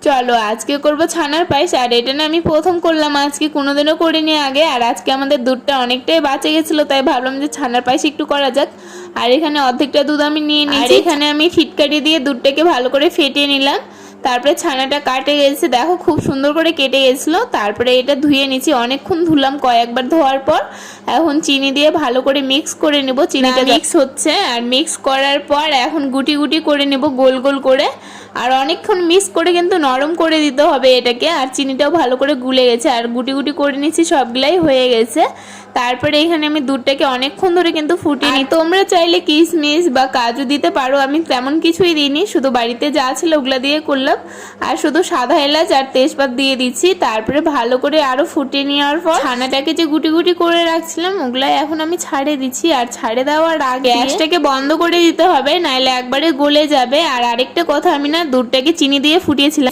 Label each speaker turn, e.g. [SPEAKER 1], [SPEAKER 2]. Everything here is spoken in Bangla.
[SPEAKER 1] চলো আজকে করব ছানার পায়েস। আর এটা না আমি প্রথম করলাম, আজকে কোনোদিনও করিনি আগে। আর আজকে আমাদের দুধটা অনেকটাই বাঁচে গেছিলো, তাই ভাবলাম যে ছানার পায়েস একটু করা যাক। আর এখানে অর্ধেকটা দুধ আমি নিয়ে নিয়েছি। এখানে আমি ফিটকারি দিয়ে দুধটাকে ভালো করে ফেটিয়ে নিলাম। তারপরে ছানাটা কাটে গেছে, দেখো খুব সুন্দর করে কেটে গেছিলো। তারপরে এটা ধুয়ে নিচ্ছি, অনেকক্ষণ ধুলাম, কয়েকবার ধোয়ার পর এখন চিনি দিয়ে ভালো করে মিক্স করে নেব। চিনিটা মিক্স হচ্ছে, আর মিক্স করার পর এখন গুটি গুটি করে নেব গোল গোল করে। আর অনেকক্ষণ মিক্স করে কিন্তু নরম করে দিতে হবে এটাকে। আর চিনিটাও ভালো করে গুলে গেছে, আর গুটি গুটি করে নিচ্ছি, সবগুলাই হয়ে গেছে। তারপরে এখানে আমি দুধটাকে অনেকক্ষণ ধরে কিন্তু ফুটিয়ে নিই। তোমরা চাইলে কিশমিশ বা কাজু দিতে পারো, আমি তেমন কিছুই দিইনি, শুধু বাড়িতে যা ছিল ওগুলা দিয়ে করলাম। আর শুধু সাদা এলাচ আর তেজপাত দিয়ে দিচ্ছি। তারপরে ভালো করে আরো ফুটিয়ে নেওয়ার পর ছানাটাকে যে গুটি গুটি করে রাখছিলাম ওগুলাই এখন আমি ছাড়ে দিচ্ছি। আর ছাড়ে দেওয়ার আগে গ্যাসটাকে বন্ধ করে দিতে হবে, নাইলে একবারে গলে যাবে। আর আরেকটা কথা, আমি না দুধটাকে চিনি দিয়ে ফুটিয়েছিলাম।